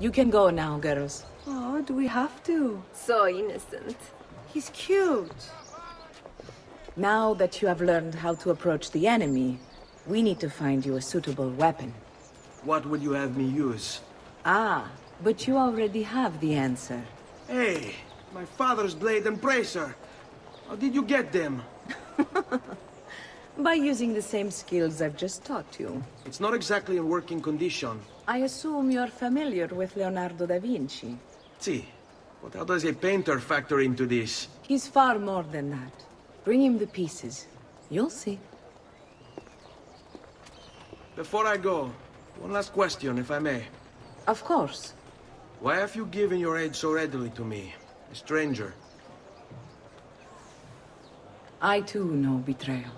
You can go now, girls. Oh, do we have to? So innocent. He's cute. Now that you have learned how to approach the enemy, we need to find you a suitable weapon. What will you have me use? Ah, but you already have the answer. Hey, my father's blade and bracer. How did you get them? By using the same skills I've just taught you. It's not exactly in working condition. I assume you're familiar with Leonardo da Vinci. See, but how does a painter factor into this? He's far more than that. Bring him the pieces. You'll see. Before I go, one last question, if I may. Of course. Why have you given your aid so readily to me, a stranger? I too know betrayal.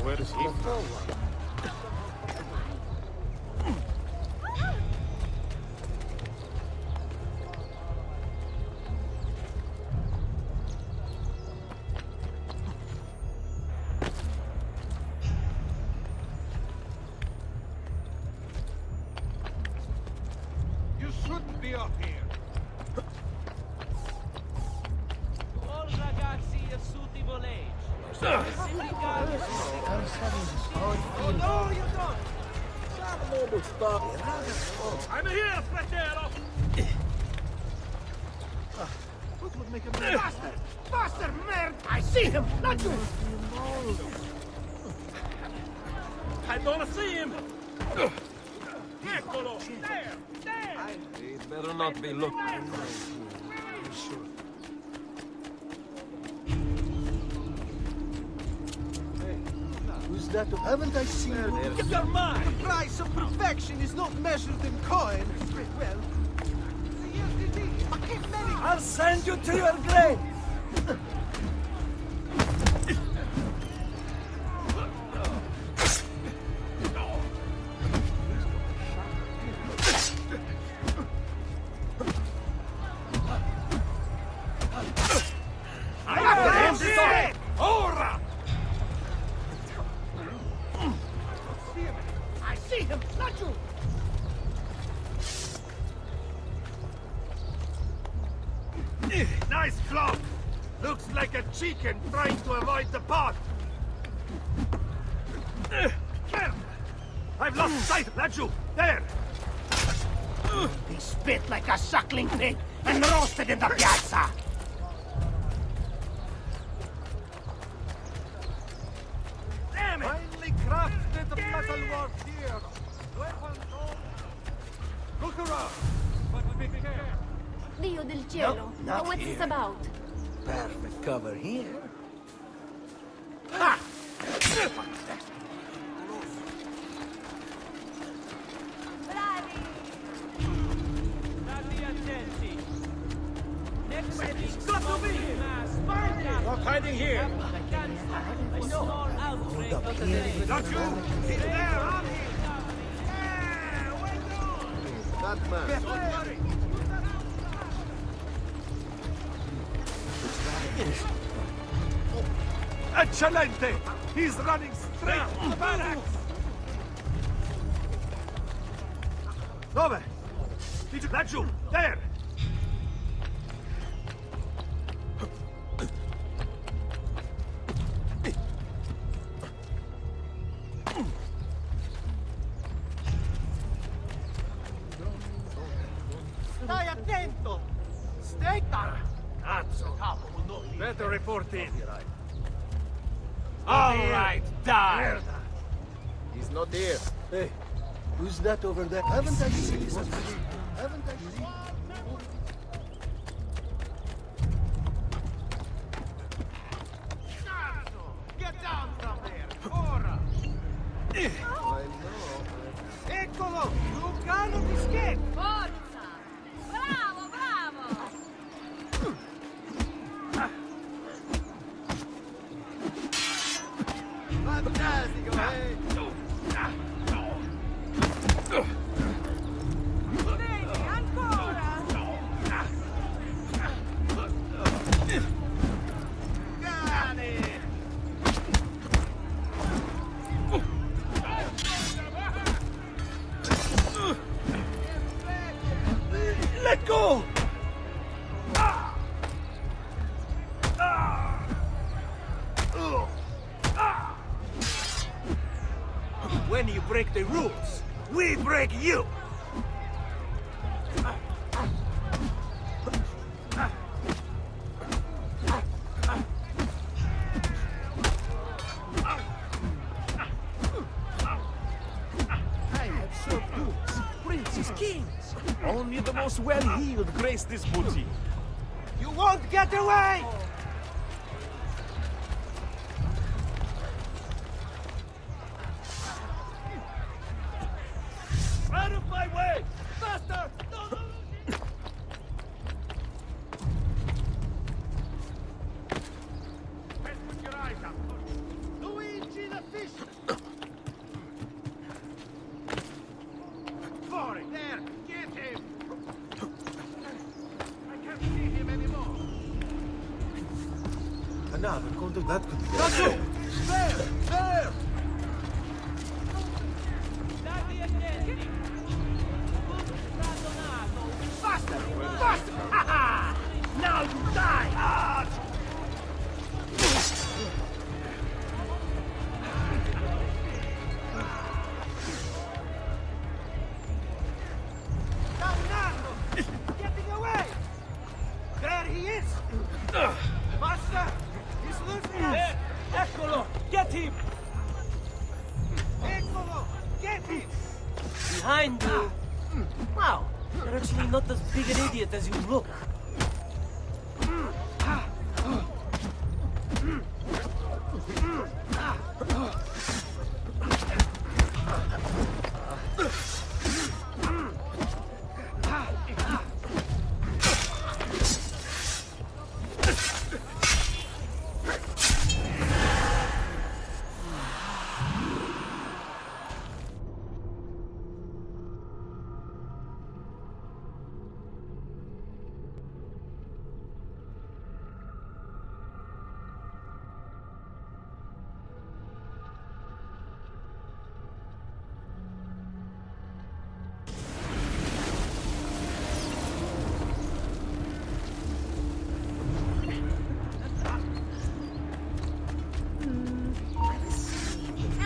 Where does he go? You shouldn't be up here. All ragazzi asciutti voleggi. Oh, no, you don't! I'm here, fratello! What would make a man? Faster! Faster, man! I see him! Not you! I don't see him! Eccolo! There! There! He'd better not be looking. Who's that? Haven't I seen you? Get your mind! The price of perfection is not measured in coin. Well, I'll send you to your grave! I see him! Not you! Nice clock! Looks like a chicken trying to avoid the pot! I've lost sight! Laju! There! he spit like a suckling pig and roasted in the piazza. Damn it! Finely crafted metal work here! Weapons all... Look around! But be careful! Dio del cielo. No, Now not what's here. this about? Perfect cover here. Ha! State attenti. Next week's got to be! Not hiding here! A small outbreak of the day. Not you! He's there! On him! Yeah! Wait on! That man. Don't worry! Eccellente! He's running straight to the barracks! Dove? Laggiù! There! Stai attento! Stay down! Cazzo! Better report in. All right, die! He's not here. Hey, who's that over there? Haven't I seen this? Haven't I seen? Get down from there! Eccolo! You cannot escape! Forza! Bravo, bravo! Fantastico, eh? Vedi, ancora! Cane! Let go! When you break the rules, we break you! I have served dukes, princes, kings. Only the most well-heeled grace this booty. You won't get away! Out of my way! Faster! No, no, no. Let's put your eyes up. Luigi the fish! For it! There! Get him! I can't see him anymore. Another counter that could be. Lassù! There! There! Dati attenti! Radonato! Faster! Faster! Ha-ha! Now you die! Ah! Dannato! Getting away! There he is! Master! He's losing us! Eccolo! Get him! Eccolo! Get him! Behind you! Wow! You're actually not as big an idiot as you look.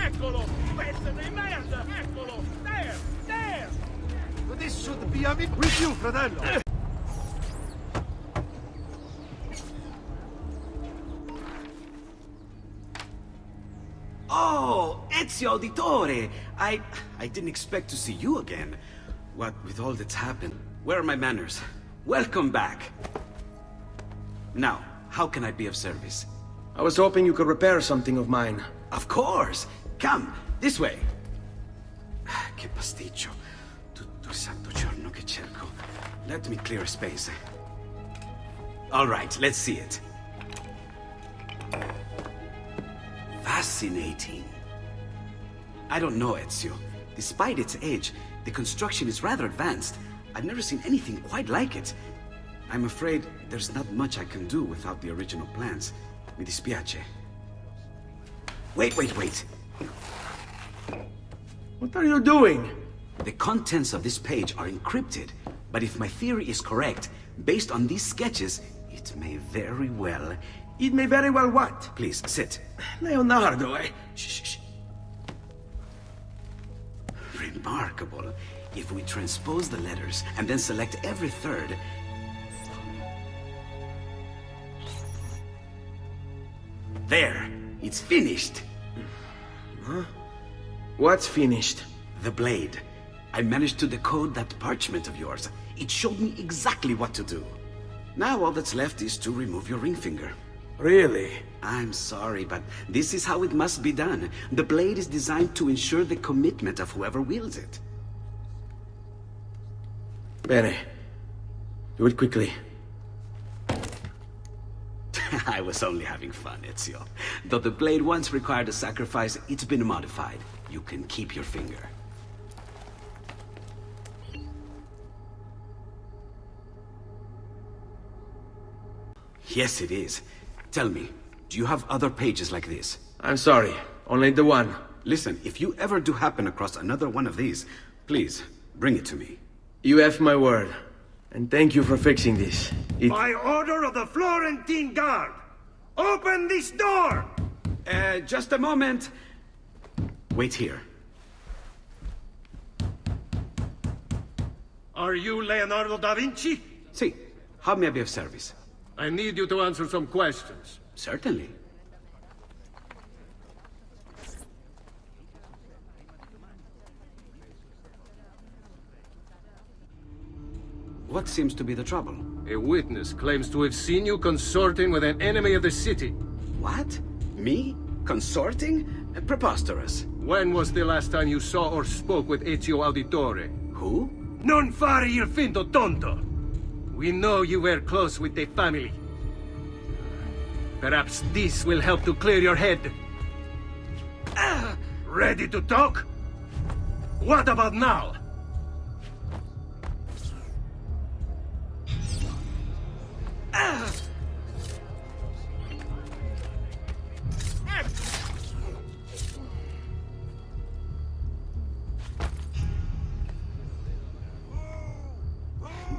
Eccolo! Pezzo di merda! Eccolo! There! There! This should be a bit with you, fratello. Oh, Ezio Auditore! I didn't expect to see you again. What with all that's happened? Where are my manners? Welcome back! Now, how can I be of service? I was hoping you could repair something of mine. Of course! Come, this way! Che pasticcio. Tutto il santo giorno che cerco. Let me clear a space. All right, let's see it. Fascinating. I don't know, Ezio. Despite its age, the construction is rather advanced. I've never seen anything quite like it. I'm afraid there's not much I can do without the original plans. Mi dispiace. Wait. What are you doing? The contents of this page are encrypted, but if my theory is correct, based on these sketches, it may very well... It may very well what? Please, sit. Leonardo, Shh. Remarkable. If we transpose the letters and then select every third... There! It's finished! Huh? What's finished? The blade. I managed to decode that parchment of yours. It showed me exactly what to do. Now all that's left is to remove your ring finger. Really? I'm sorry, but this is how it must be done. The blade is designed to ensure the commitment of whoever wields it. Bene. Do it quickly. I was only having fun, Ezio. Though the blade once required a sacrifice, it's been modified. You can keep your finger. Yes, it is. Tell me, do you have other pages like this? I'm sorry. Only the one. Listen, if you ever do happen across another one of these, please, bring it to me. You have my word. And thank you for fixing this. By order of the Florentine Guard, open this door! Just a moment. Wait here. Are you Leonardo da Vinci? See, how may I be of service? I need you to answer some questions. Certainly. What seems to be the trouble? A witness claims to have seen you consorting with an enemy of the city. What? Me? Consorting? Preposterous. When was the last time you saw or spoke with Ezio Auditore? Who? Non fare il finto tonto! We know you were close with the family. Perhaps this will help to clear your head. Ready to talk? What about now?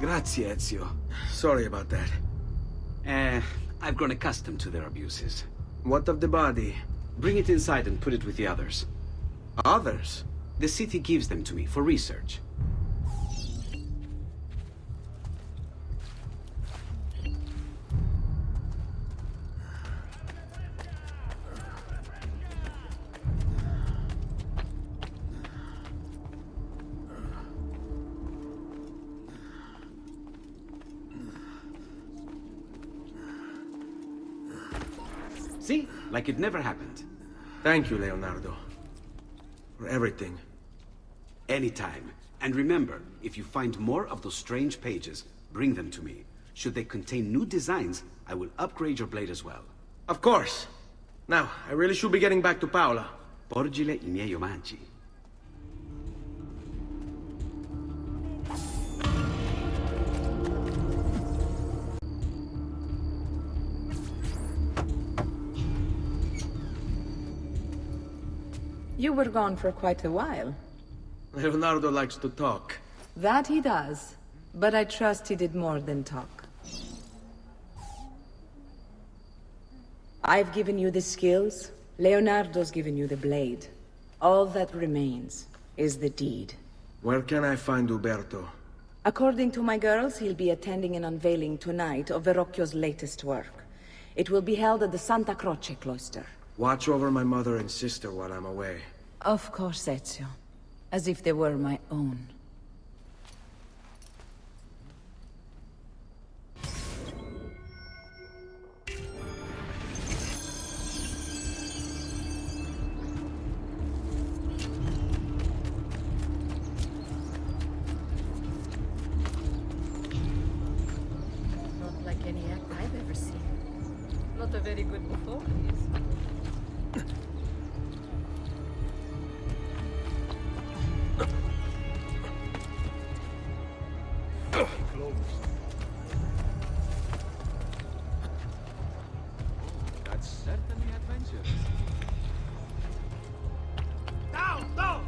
Grazie, Ezio. Sorry about that. I've grown accustomed to their abuses. What of the body? Bring it inside and put it with the others. Others? The city gives them to me for research. See? Like it never happened. Thank you, Leonardo. For everything. Anytime. And remember, if you find more of those strange pages, bring them to me. Should they contain new designs, I will upgrade your blade as well. Of course. Now, I really should be getting back to Paola. Porgile I miei omaggi. You were gone for quite a while. Leonardo likes to talk. That he does. But I trust he did more than talk. I've given you the skills. Leonardo's given you the blade. All that remains is the deed. Where can I find Uberto? According to my girls, he'll be attending an unveiling tonight of Verrocchio's latest work. It will be held at the Santa Croce cloister. Watch over my mother and sister while I'm away. Of course, Ezio. As if they were my own. Not like any act I've ever seen. Not a very good performance. That's certainly adventurous. Down, down!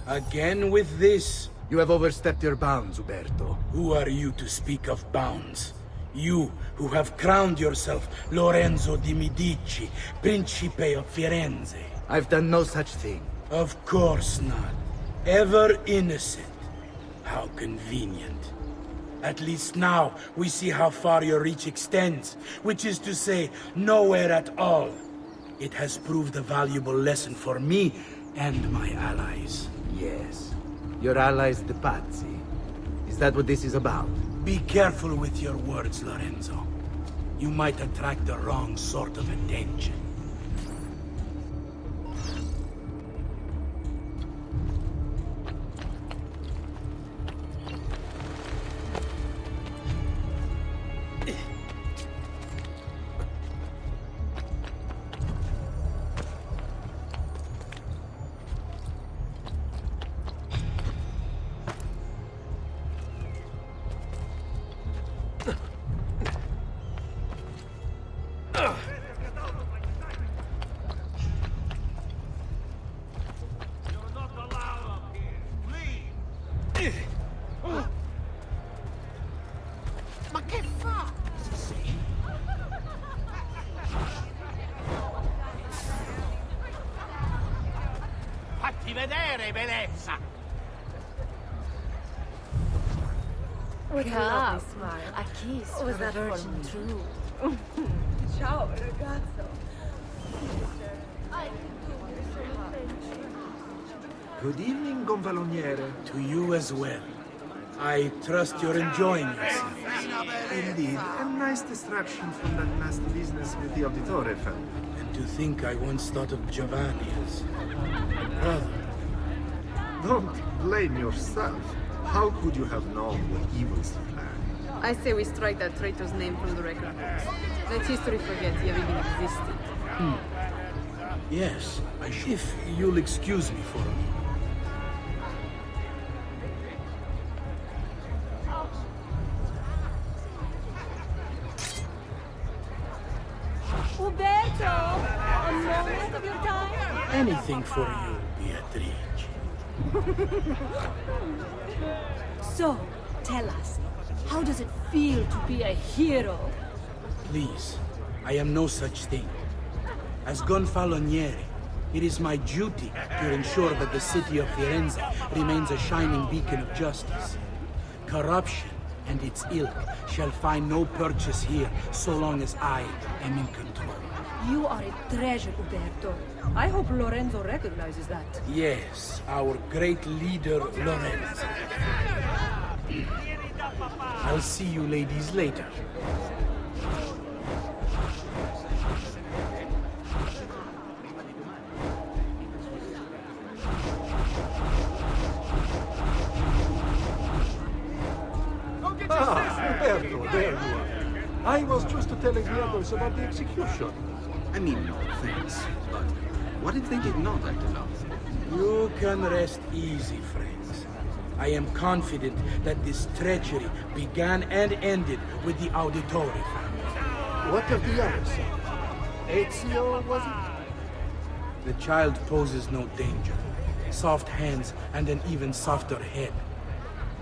Again with this? You have overstepped your bounds, Uberto. Who are you to speak of bounds? You, who have crowned yourself Lorenzo di Medici, Principe of Firenze. I've done no such thing. Of course not. Ever innocent. How convenient. At least now we see how far your reach extends, which is to say, nowhere at all. It has proved a valuable lesson for me and my allies. Yes. Your allies, the Pazzi. Is that what this is about? Be careful with your words, Lorenzo. You might attract the wrong sort of attention. Ma che fa? Fatti vedere, bellezza! Come? A kiss for the virgin true. Ciao, ragazzo. Good evening, gonfaloniere. To you as well. I trust you're enjoying yourself. Indeed, a nice distraction from that nasty business with the Auditore family. And to think I once thought of Giovanni as a brother. Don't blame yourself. How could you have known what evils he planned? I say we strike that traitor's name from the record books. Let history forget he ever even existed. Yes, if you'll excuse me for a moment. Uberto! A moment of your time? Anything for you, Beatrice. So, tell us, how does it feel to be a hero? Please, I am no such thing. As Gonfaloniere, it is my duty to ensure that the city of Firenze remains a shining beacon of justice. Corruption and its ilk shall find no purchase here so long as I am in control. You are a treasure, Uberto. I hope Lorenzo recognizes that. Yes, our great leader, Lorenzo. I'll see you ladies later. Roberto, there you are. I was just telling the others about the execution. I mean, no offense, but what if they did not act alone? You can rest easy, friends. I am confident that this treachery began and ended with the Auditore family. What of the others? Ezio, was it? The child poses no danger. Soft hands and an even softer head.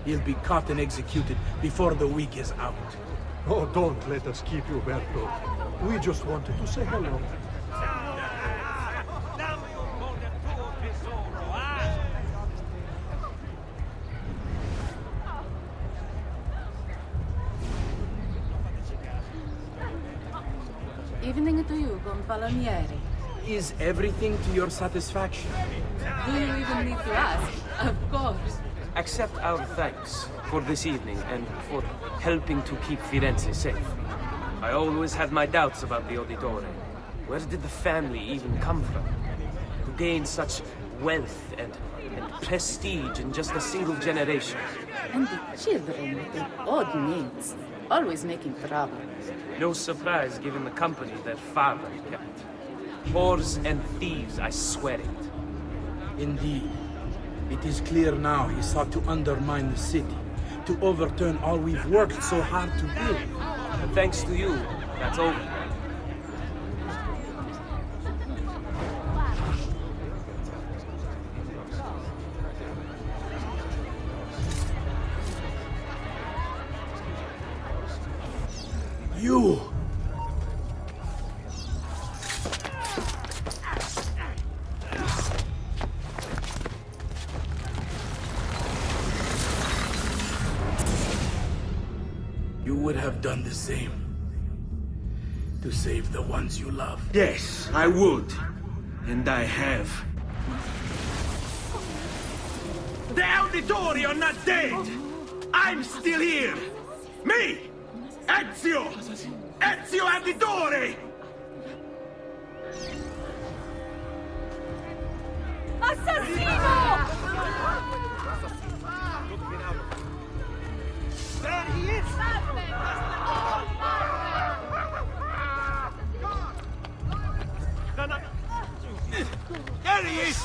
He'll be caught and executed before the week is out. Oh, don't let us keep you, Berto. We just wanted to say hello. Evening to you, Gonfaloniere. Is everything to your satisfaction? Do you even need to ask? Of course. Accept our thanks for this evening and for helping to keep Firenze safe. I always had my doubts about the Auditore. Where did the family even come from? To gain such wealth and prestige in just a single generation. And the children with the odd names, always making trouble. No surprise given the company their father kept. Whores and thieves, I swear it. Indeed. It is clear now he sought to undermine the city, to overturn all we've worked so hard to build. And thanks to you, that's over. You! have done the same. To save the ones you love. Yes, I would. And I have. The Auditori are not dead! I'm still here! Me! Ezio! Ezio Auditore! Assassino! There he is! No, no. There he is!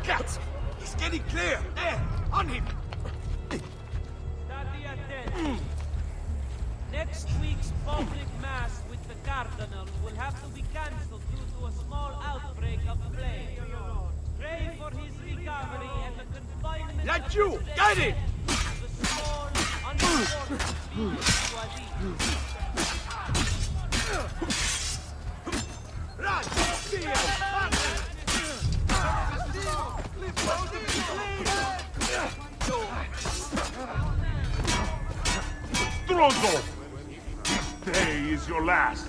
Cats! He's getting clear! There! On him! Next week's public mass with the Cardinal will have to be cancelled due to a small outbreak of plague. Pray for his recovery and the confinement. Like you! Get it! The small, unimportant Run! Steal! Run! Drogo! This day is your last.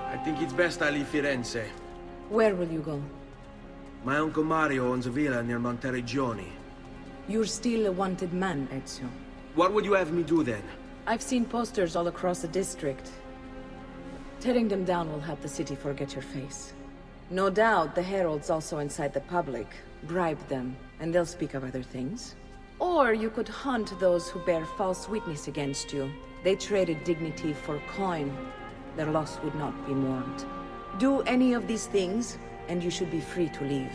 I think it's best I leave Firenze. Where will you go? My Uncle Mario owns a villa near Monteregioni. You're still a wanted man, Ezio. What would you have me do then? I've seen posters all across the district. Tearing them down will help the city forget your face. No doubt the heralds also incite the public. Bribe them, and they'll speak of other things. Or you could hunt those who bear false witness against you. They traded dignity for coin. Their loss would not be mourned. Do any of these things, and you should be free to leave.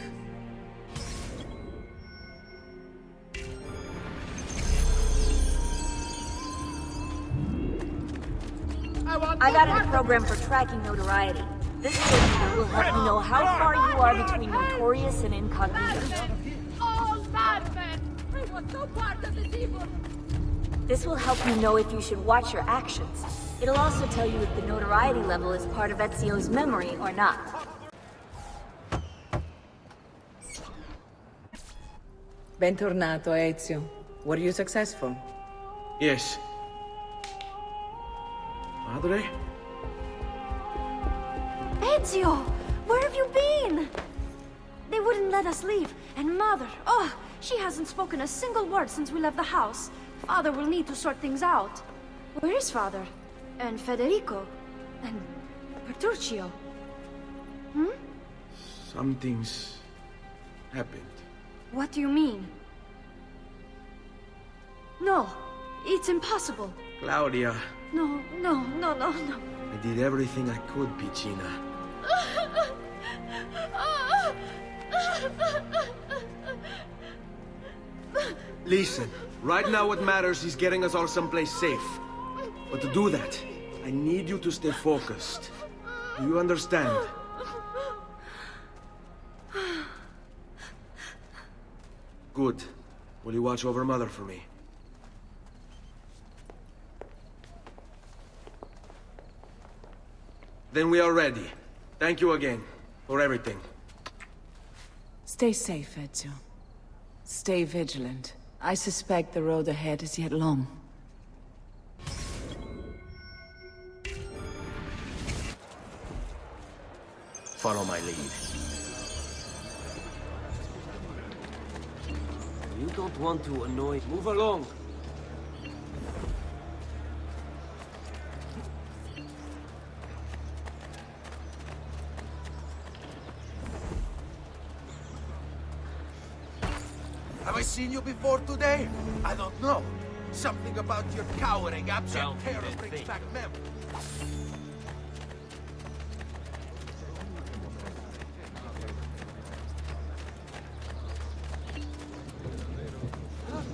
I got a program for tracking notoriety. This figure will help me know how far you are between notorious and incognito. All madmen! I was no part of this evil! This will help you know if you should watch your actions. It'll also tell you if the notoriety level is part of Ezio's memory or not. Bentornato, Ezio. Were you successful? Yes. Madre? Ezio! Where have you been? They wouldn't let us leave. And Mother, oh, she hasn't spoken a single word since we left the house. Father will need to sort things out. Where is Father? And Federico? And Petruccio? Hmm? Something's happened. What do you mean? No, it's impossible. Claudia, No. I did everything I could, Piccina. Listen, right now what matters is getting us all someplace safe. But to do that, I need you to stay focused. Do you understand? Good. Will you watch over Mother for me? Then we are ready. Thank you again for everything. Stay safe, Ezio. Stay vigilant. I suspect the road ahead is yet long. Follow my lead. You don't want to annoy... Move along! seen you before today? I don't know. Something about your cowering, absent terror brings back memories.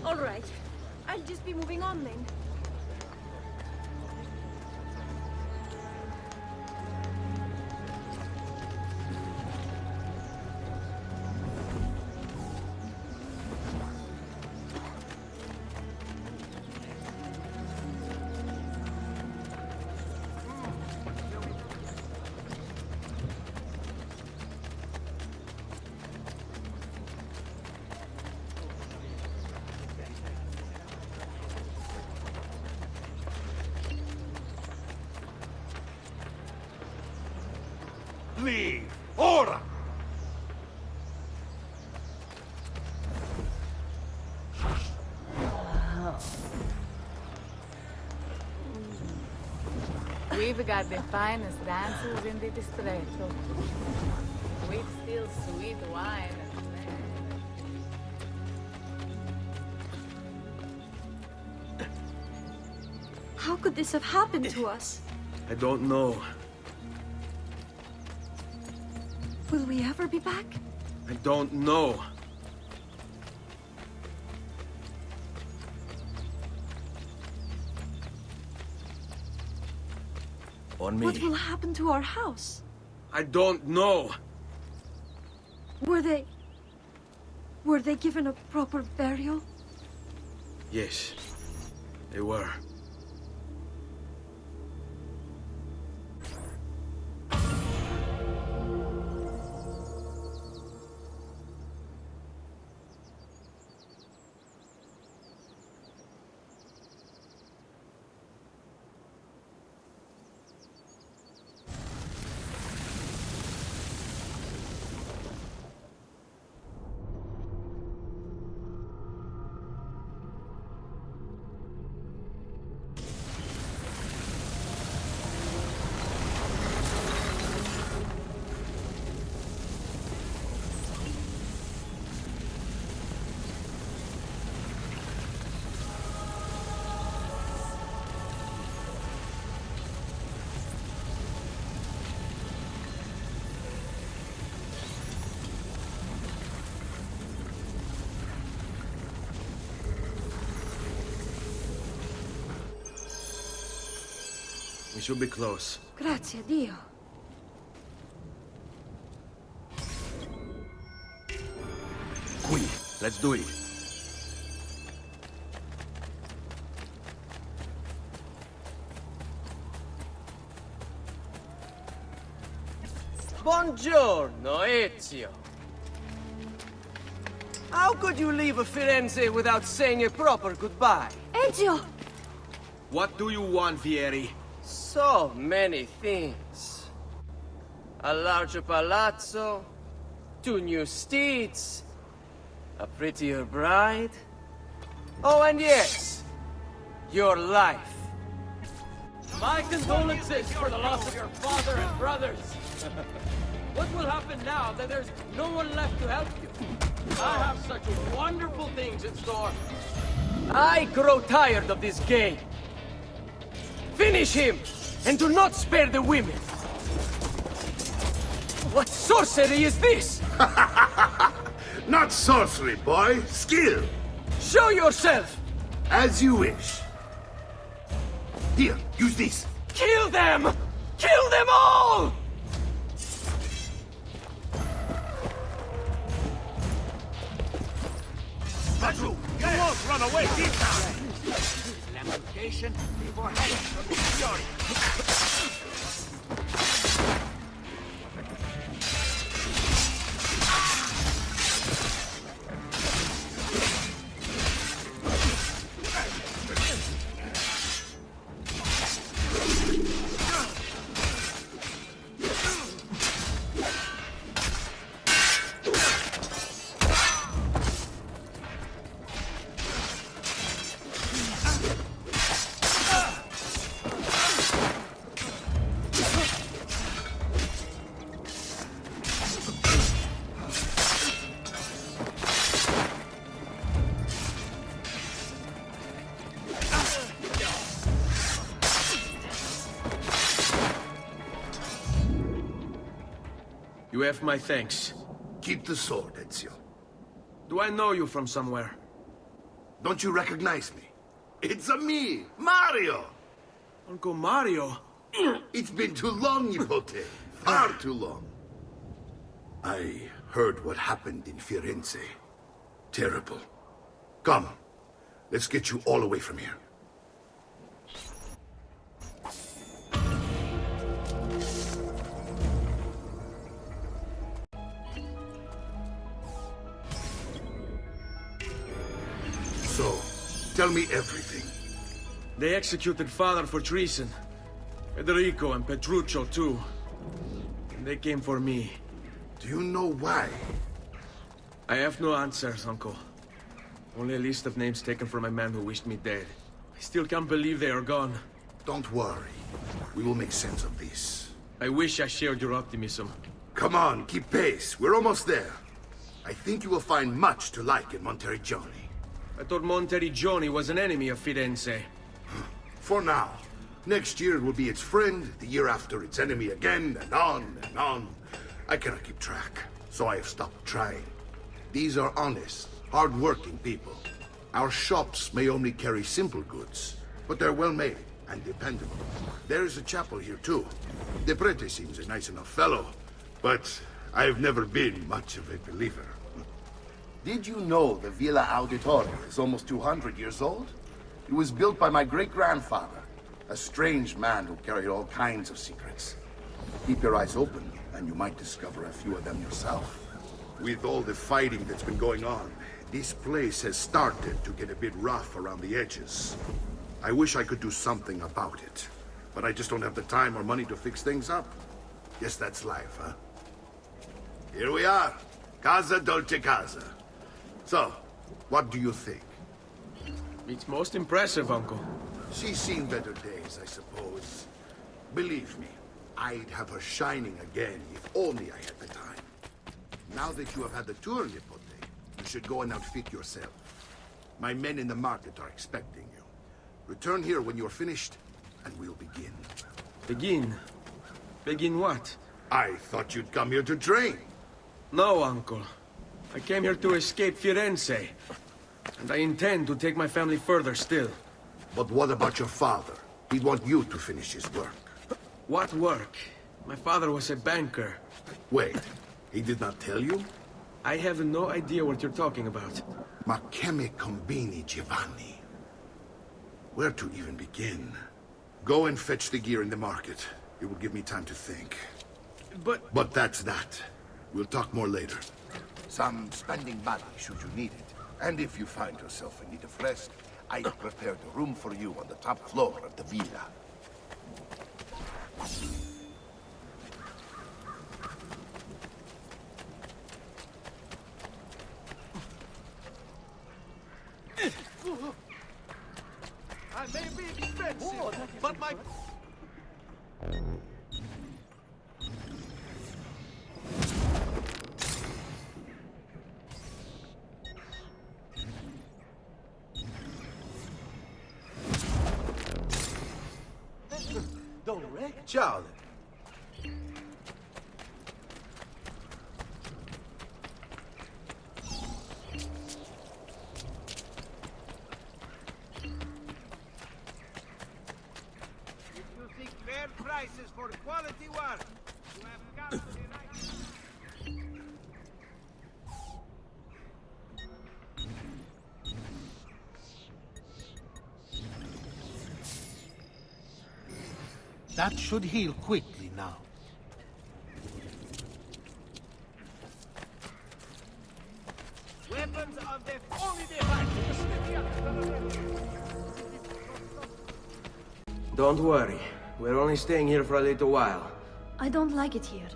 All right. I'll just be moving on then. Leave! Ora! We've got the finest dancers in the distretto. With still sweet wine and How could this have happened to us? I don't know. Will we ever be back? I don't know. On me. What will happen to our house? I don't know. Were they given a proper burial? Yes, they were. We should be close. Grazie, Dio. Qui, let's do it. Buongiorno, Ezio. How could you leave Firenze without saying a proper goodbye? Ezio! What do you want, Vieri? So many things. A larger palazzo, 2 new steeds, a prettier bride. Oh, and yes, your life. My condolences for the loss of your father and brothers. What will happen now that there's no one left to help you? I have such wonderful things in store. I grow tired of this game. Finish him, and do not spare the women. What sorcery is this? Not sorcery, boy. Skill. Show yourself! As you wish. Here, use this. Kill them! Kill them all! Andrew, you won't run away this time! Lamentation before heaven of his fury. You have my thanks. Keep the sword, Ezio. Do I know you from somewhere? Don't you recognize me? It's me, Mario! Uncle Mario? It's been too long, Nipote. Far too long. I heard what happened in Firenze. Terrible. Come, let's get you all away from here. So, tell me everything. They executed Father for treason. Federico and Petruccio, too. And they came for me. Do you know why? I have no answers, Uncle. Only a list of names taken from a man who wished me dead. I still can't believe they are gone. Don't worry. We will make sense of this. I wish I shared your optimism. Come on, keep pace. We're almost there. I think you will find much to like in Monteriggioni. I thought Monteriggioni was an enemy of Firenze. For now. Next year it will be its friend, the year after its enemy again, and on and on. I cannot keep track, so I have stopped trying. These are honest, hard-working people. Our shops may only carry simple goods, but they're well-made and dependable. There is a chapel here, too. De Prete seems a nice enough fellow, but I've never been much of a believer. Did you know the Villa Auditore is almost 200 years old? It was built by my great-grandfather, a strange man who carried all kinds of secrets. Keep your eyes open, and you might discover a few of them yourself. With all the fighting that's been going on, this place has started to get a bit rough around the edges. I wish I could do something about it, but I just don't have the time or money to fix things up. Guess that's life, huh? Here we are. Casa Dolce Casa. So, what do you think? It's most impressive, Uncle. She's seen better days, I suppose. Believe me, I'd have her shining again if only I had the time. Now that you have had the tour, Nipote, you should go and outfit yourself. My men in the market are expecting you. Return here when you're finished, and we'll begin. Begin? Begin what? I thought you'd come here to train. No, Uncle. I came here to escape Firenze. And I intend to take my family further still. But what about your father? He'd want you to finish his work. What work? My father was a banker. Wait, he did not tell you? I have no idea what you're talking about. Ma che me combini, Giovanni? Where to even begin? Go and fetch the gear in the market. It will give me time to think. But that's that. We'll talk more later. Some spending money should you need it. And if you find yourself in need of rest, I have prepared a room for you on the top floor of the villa. I may be expensive, but my... Charlie. If you seek fair prices for quality work, you have come to the right... That should heal quickly now. Weapons of the only device. Don't worry. We're only staying here for a little while. I don't like it here.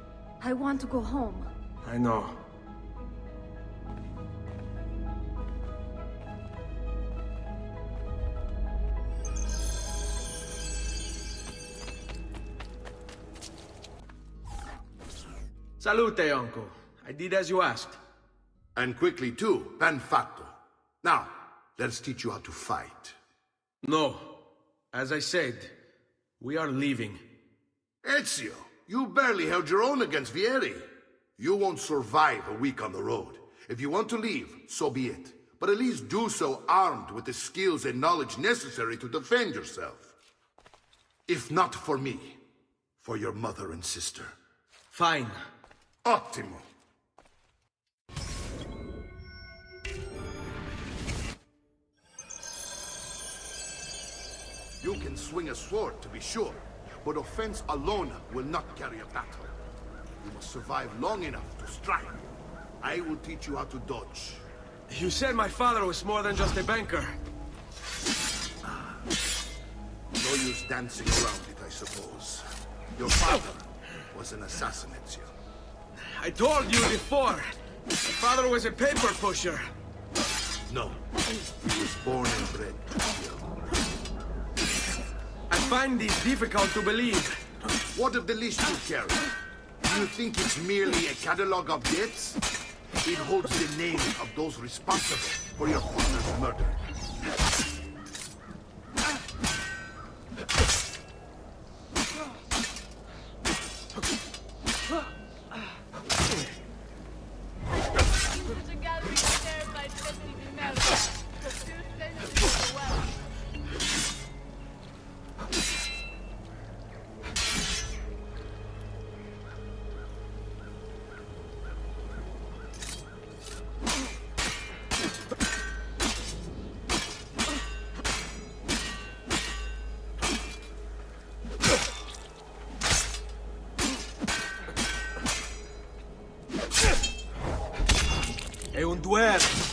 I want to go home. I know. Salute, Uncle. I did as you asked. And quickly, too. Ben fatto. Now, let's teach you how to fight. No. As I said, we are leaving. Ezio, you barely held your own against Vieri. You won't survive a week on the road. If you want to leave, so be it. But at least do so armed with the skills and knowledge necessary to defend yourself. If not for me, for your mother and sister. Fine. Ottimo. You can swing a sword, to be sure, but offense alone will not carry a battle. You must survive long enough to strike. I will teach you how to dodge. You said my father was more than just a banker. No use dancing around it, I suppose. Your father was an assassin, Ezio. I told you before. My father was a paper pusher. No. He was born and bred to kill. I find this difficult to believe. What of the list you carry? Do you think it's merely a catalog of debts? It holds the names of those responsible for your father's murder. È un duello.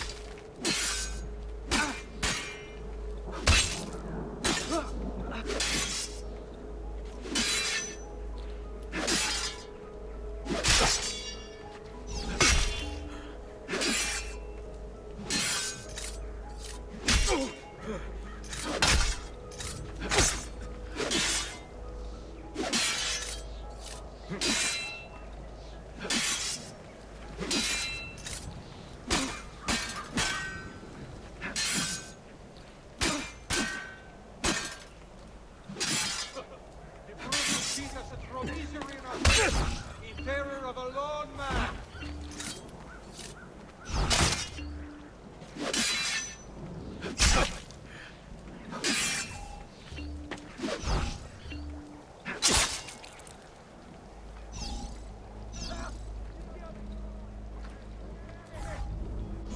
In terror of a lone man.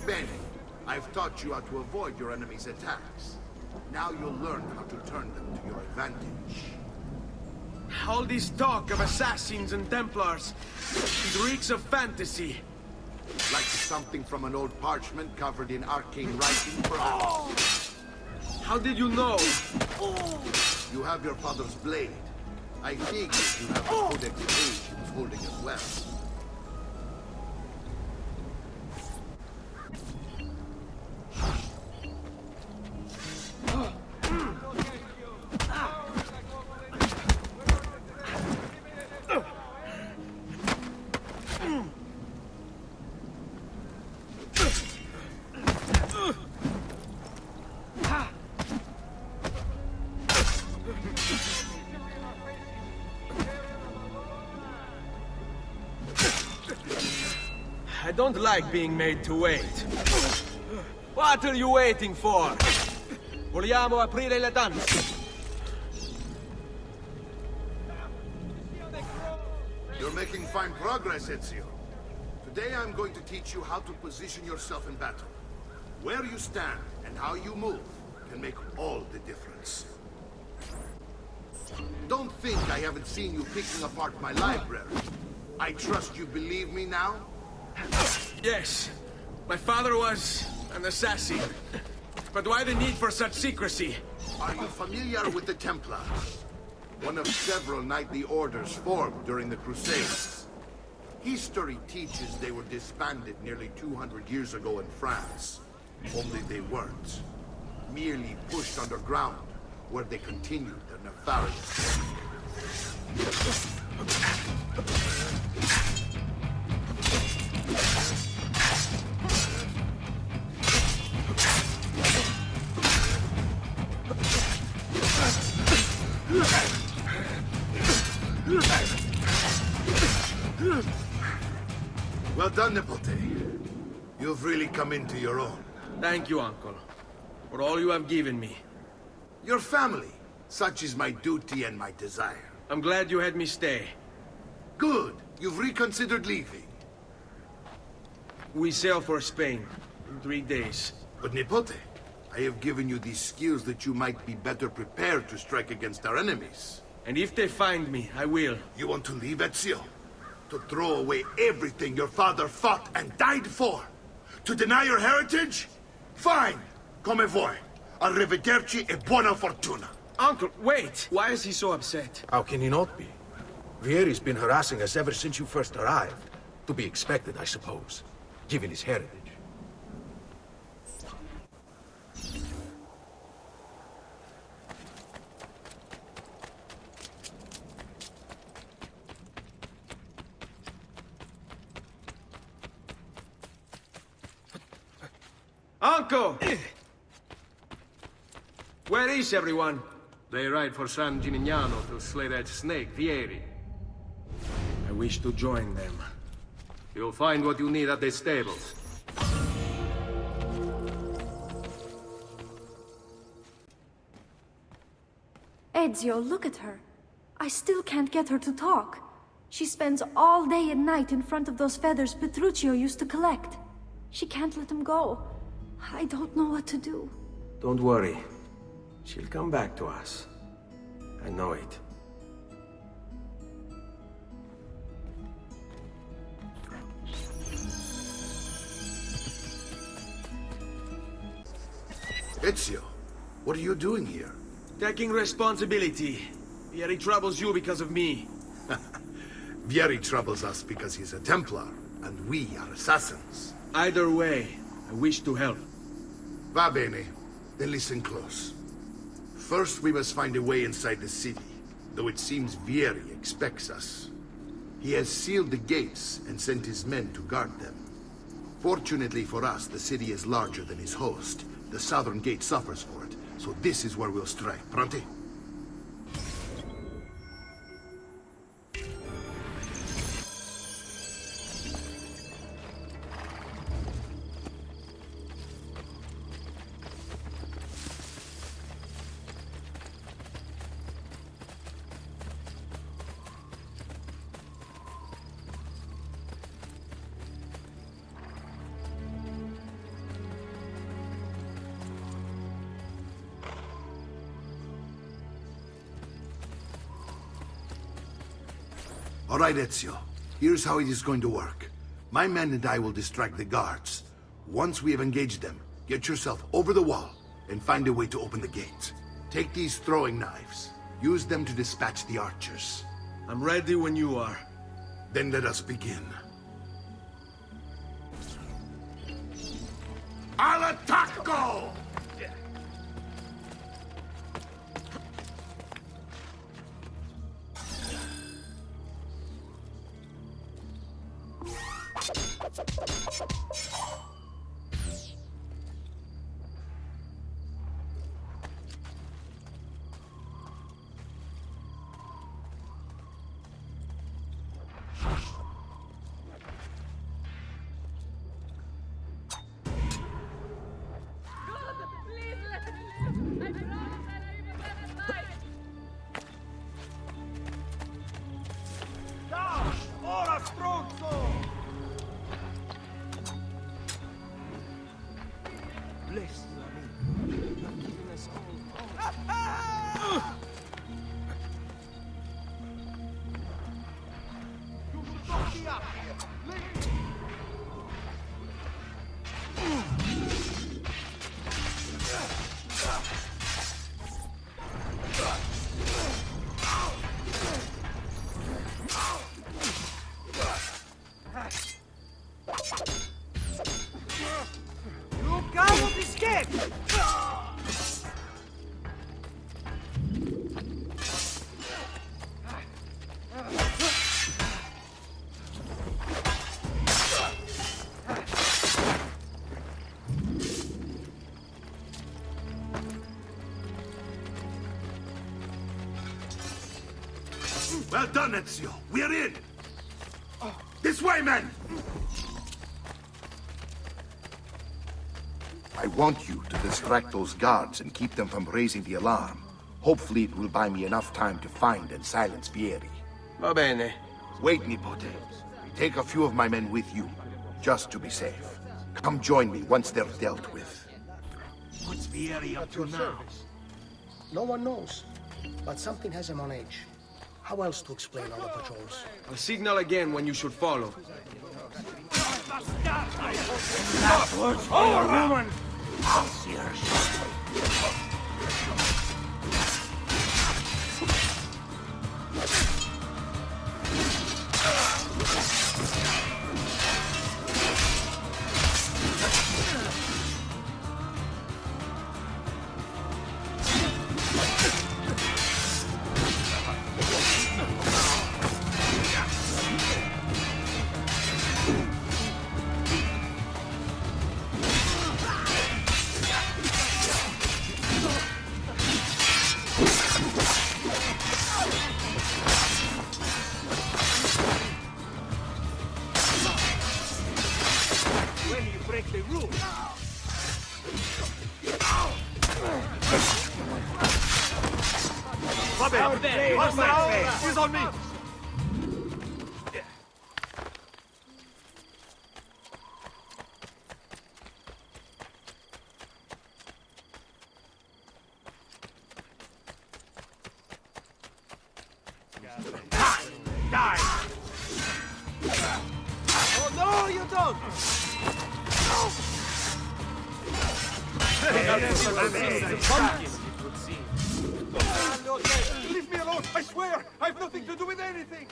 Bene, I've taught you how to avoid your enemy's attacks. Now you'll learn how to turn them to your advantage. All this talk of assassins and Templars, it reeks of fantasy. Like something from an old parchment covered in arcane writing, perhaps? How did you know? You have your father's blade. I figured you have the Codex page he was holding as well. I don't like being made to wait. What are you waiting for? Vogliamo aprire le danze? You're making fine progress, Ezio. Today I'm going to teach you how to position yourself in battle. Where you stand and how you move can make all the difference. Don't think I haven't seen you picking apart my library. I trust you believe me now? Yes. My father was an assassin. But why the need for such secrecy? Are you familiar with the Templars? One of several knightly orders formed during the Crusades. History teaches they were disbanded nearly 200 years ago in France. Only they weren't. Merely pushed underground, where they continued their nefarious work. done, Nipote. You've really come into your own. Thank you, Uncle, for all you have given me. Your family. Such is my duty and my desire. I'm glad you had me stay. Good. You've reconsidered leaving. We sail for Spain in 3 days. But Nipote, I have given you these skills that you might be better prepared to strike against our enemies. And if they find me, I will. You want to leave, Ezio? To throw away everything your father fought and died for? To deny your heritage? Fine. Come vuoi. Arrivederci e buona fortuna. Uncle, wait! Why is he so upset? How can he not be? Vieri's been harassing us ever since you first arrived. To be expected, I suppose, given his heritage. Uncle! Where is everyone? They ride for San Gimignano to slay that snake, Vieri. I wish to join them. You'll find what you need at the stables. Ezio, look at her. I still can't get her to talk. She spends all day and night in front of those feathers Petruchio used to collect. She can't let them go. I don't know what to do. Don't worry. She'll come back to us. I know it. Ezio, what are you doing here? Taking responsibility. Vieri troubles you because of me. Vieri troubles us because he's a Templar, and we are assassins. Either way, I wish to help. Va bene. Then listen close. First, we must find a way inside the city, though it seems Vieri expects us. He has sealed the gates and sent his men to guard them. Fortunately for us, the city is larger than his host. The southern gate suffers for it, so this is where we'll strike. Pronti? All right, Ezio. Here's how it is going to work. My men and I will distract the guards. Once we have engaged them, get yourself over the wall and find a way to open the gate. Take these throwing knives. Use them to dispatch the archers. I'm ready when you are. Then let us begin. Al attacco! Well done, Ezio. We're in. This way, men! I want you to distract those guards and keep them from raising the alarm. Hopefully it will buy me enough time to find and silence Vieri. Va bene. Wait, Nipote. Take a few of my men with you, just to be safe. Come join me once they're dealt with. What's Vieri up to now? No one knows, but something has him on edge. How else to explain all the patrols? I'll signal again when you should follow. Backwards for your woman! I'll see her He's on me! Die! Oh no, you don't! Leave me alone! I swear! I have nothing to do with anything!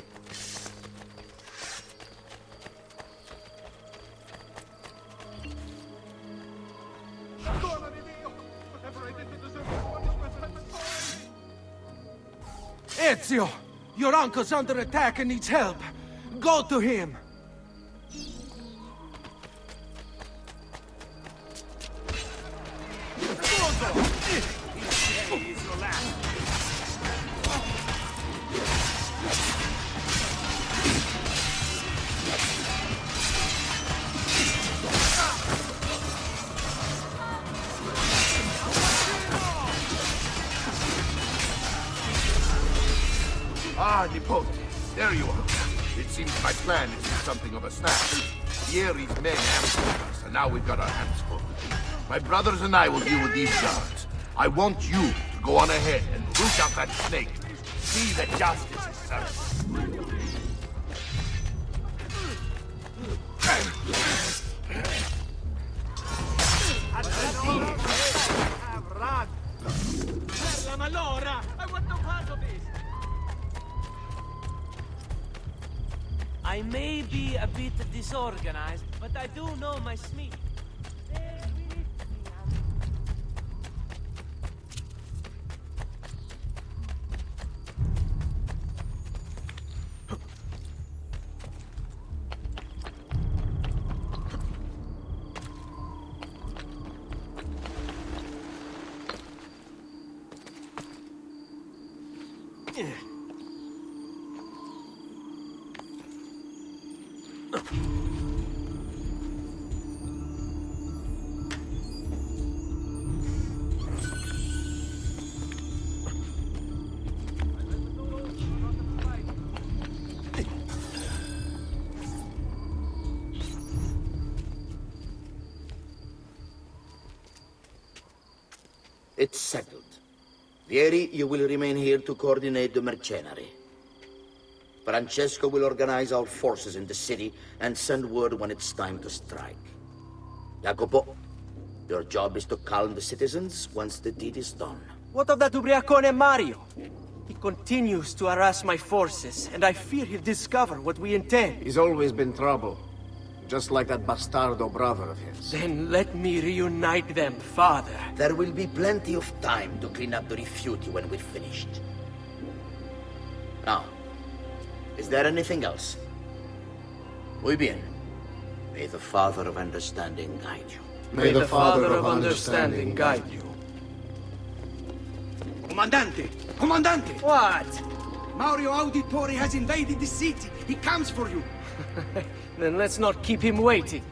Whatever I did to deserve this punishment, I'm sorry! Ezio! Your uncle's under attack and needs help. Go to him! Ah, Nipote, there you are. It seems my plan is something of a snap. Vieri's men ambushed us, and now we've got our hands full. My brothers and I will deal with these guards. I want you to go on ahead and root out that snake. See that justice is served. La malora! I want no part of this! I may be a bit disorganized, but I do know my Smith. It's settled. Vieri, you will remain here to coordinate the mercenary. Francesco will organize our forces in the city and send word when it's time to strike. Jacopo, your job is to calm the citizens once the deed is done. What of that ubriacone Mario? He continues to harass my forces, and I fear he'll discover what we intend. He's always been trouble. Just like that bastardo brother of his. Then let me reunite them, father. There will be plenty of time to clean up the refuge when we're finished. Now, is there anything else? Muy bien. May the Father of Understanding guide you. May the Father of Understanding guide you. Comandante! Comandante! What? Mario Auditore has invaded the city. He comes for you. Then let's not keep him waiting.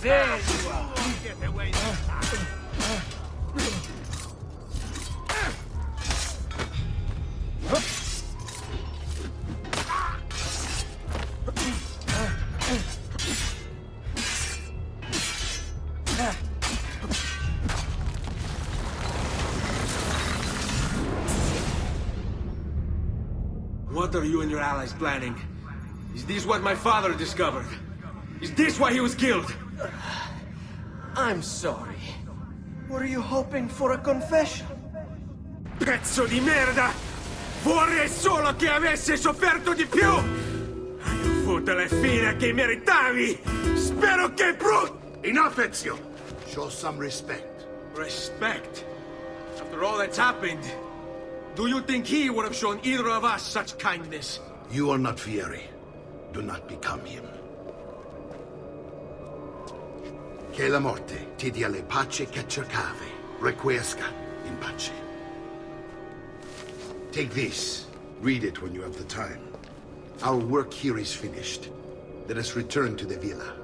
There you are. Get away. What are you and your allies planning? Is this what my father discovered? Is this why he was killed? I'm sorry. Were you hoping for a confession? Pezzo di merda! Vorrei solo che avessi sofferto di più! Hai avuto la fine che meritavi! Spero che Enough, Ezio! Show some respect. Respect? After all that's happened, do you think he would have shown either of us such kindness? You are not Fieri. Do not become him. Che la morte ti dia le pace che cercavi. Requiesca in pace. Take this. Read it when you have the time. Our work here is finished. Let us return to the villa.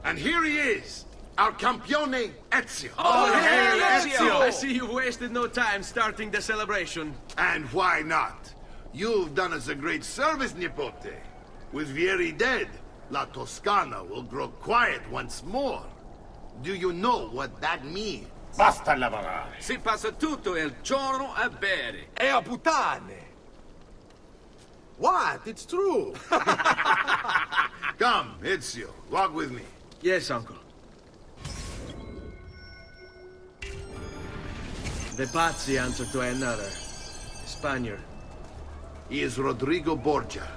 And here he is, our campione, Ezio. Oh, hey, Ezio! I see you've wasted no time starting the celebration. And why not? You've done us a great service, Nipote. With Vieri dead, La Toscana will grow quiet once more. Do you know what that means? Basta lavorare. Si passa tutto il giorno a bere. E a puttane. What? It's true. Come, Ezio, walk with me. Yes, uncle. The Pazzi answer to another. A Spaniard. He is Rodrigo Borgia,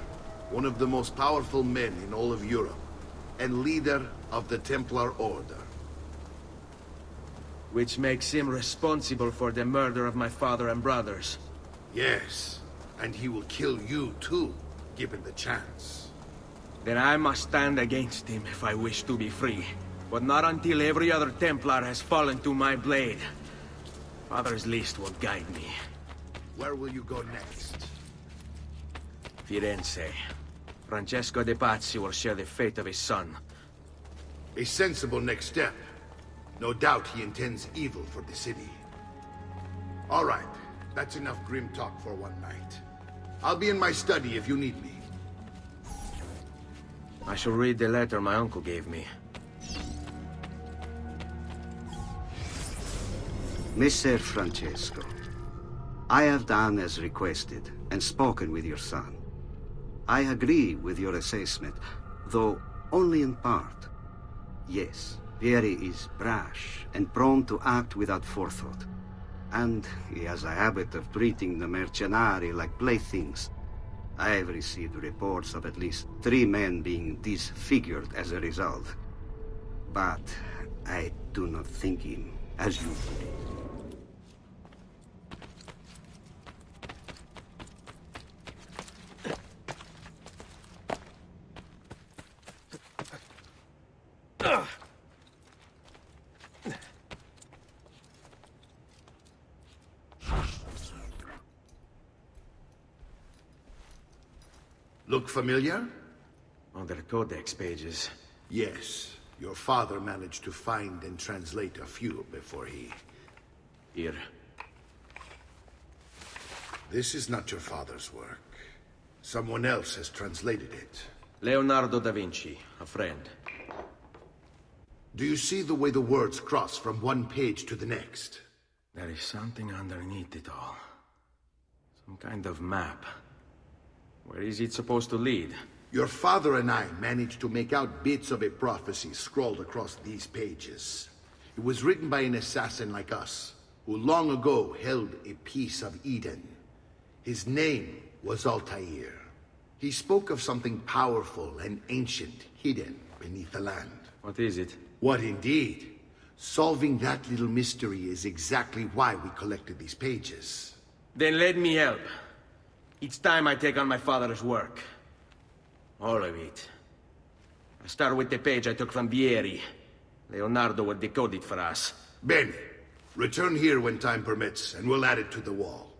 one of the most powerful men in all of Europe, and leader of the Templar Order. Which makes him responsible for the murder of my father and brothers. Yes, and he will kill you too, given the chance. Then I must stand against him if I wish to be free. But not until every other Templar has fallen to my blade. Father's list will guide me. Where will you go next? Firenze. Francesco de Pazzi will share the fate of his son. A sensible next step. No doubt he intends evil for the city. All right, that's enough grim talk for one night. I'll be in my study if you need me. I shall read the letter my uncle gave me. Messer Francesco, I have done as requested and spoken with your son. I agree with your assessment, though only in part. Yes, Vieri is brash and prone to act without forethought. And he has a habit of treating the mercenari like playthings. I have received reports of at least 3 men being disfigured as a result. But I do not think him as you put it. Look familiar? On their codex pages. Yes. Your father managed to find and translate a few before he... Here. This is not your father's work. Someone else has translated it. Leonardo da Vinci, a friend. Do you see the way the words cross from one page to the next? There is something underneath it all. Some kind of map. Where is it supposed to lead? Your father and I managed to make out bits of a prophecy scrawled across these pages. It was written by an assassin like us, who long ago held a piece of Eden. His name was Altair. He spoke of something powerful and ancient hidden beneath the land. What is it? What indeed? Solving that little mystery is exactly why we collected these pages. Then let me help. Each time I take on my father's work. All of it. I start with the page I took from Vieri. Leonardo will decode it for us. Bene. Return here when time permits, and we'll add it to the wall.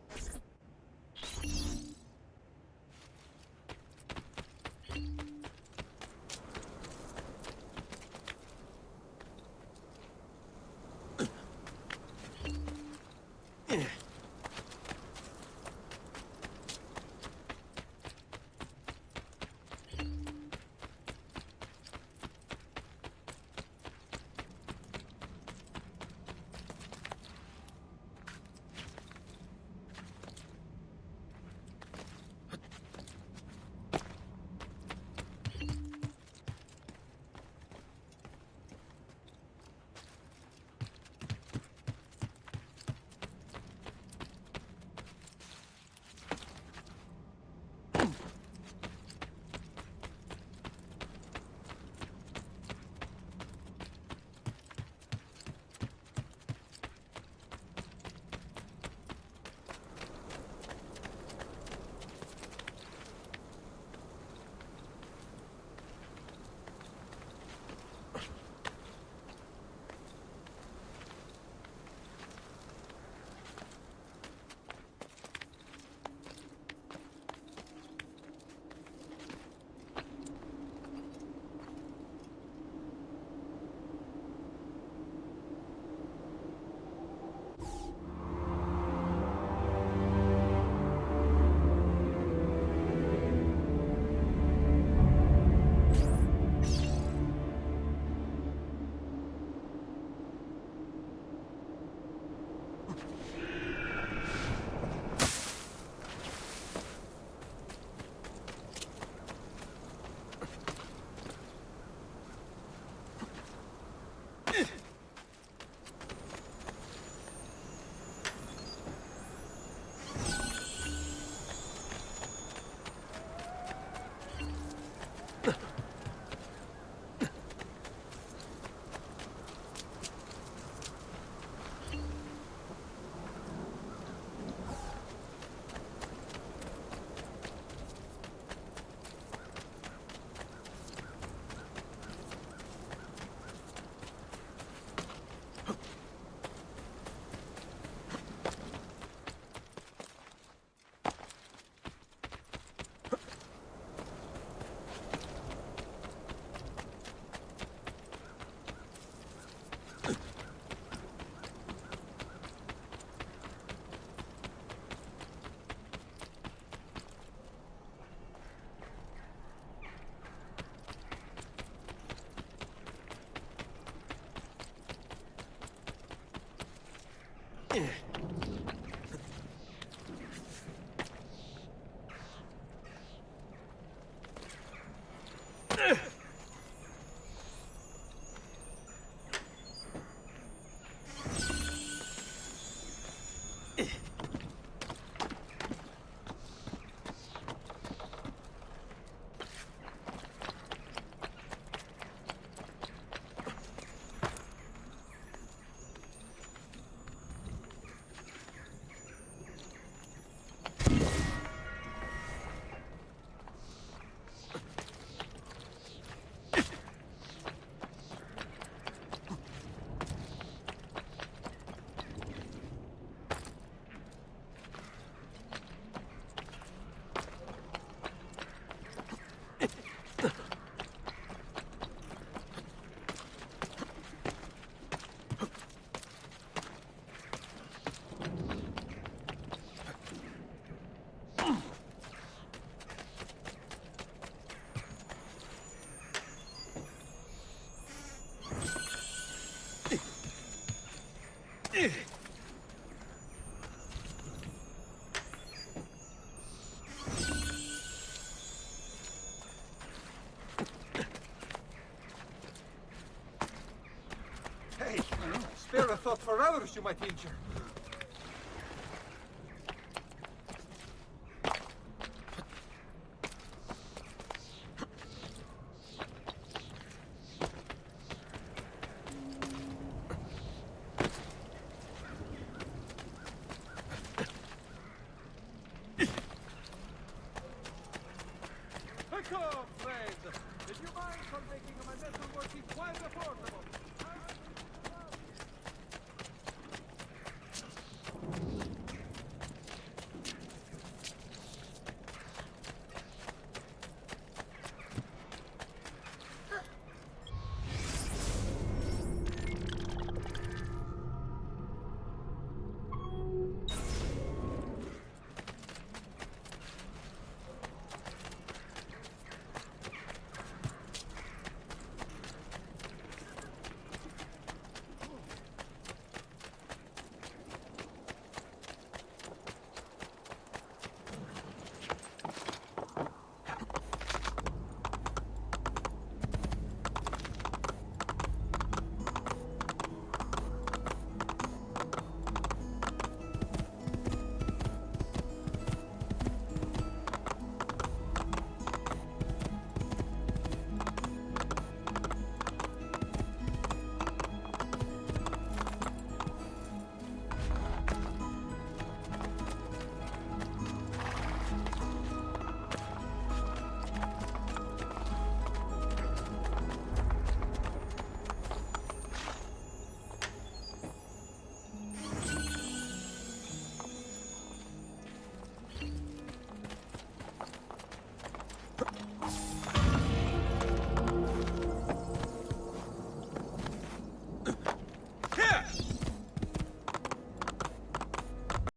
thought for hours you might injure.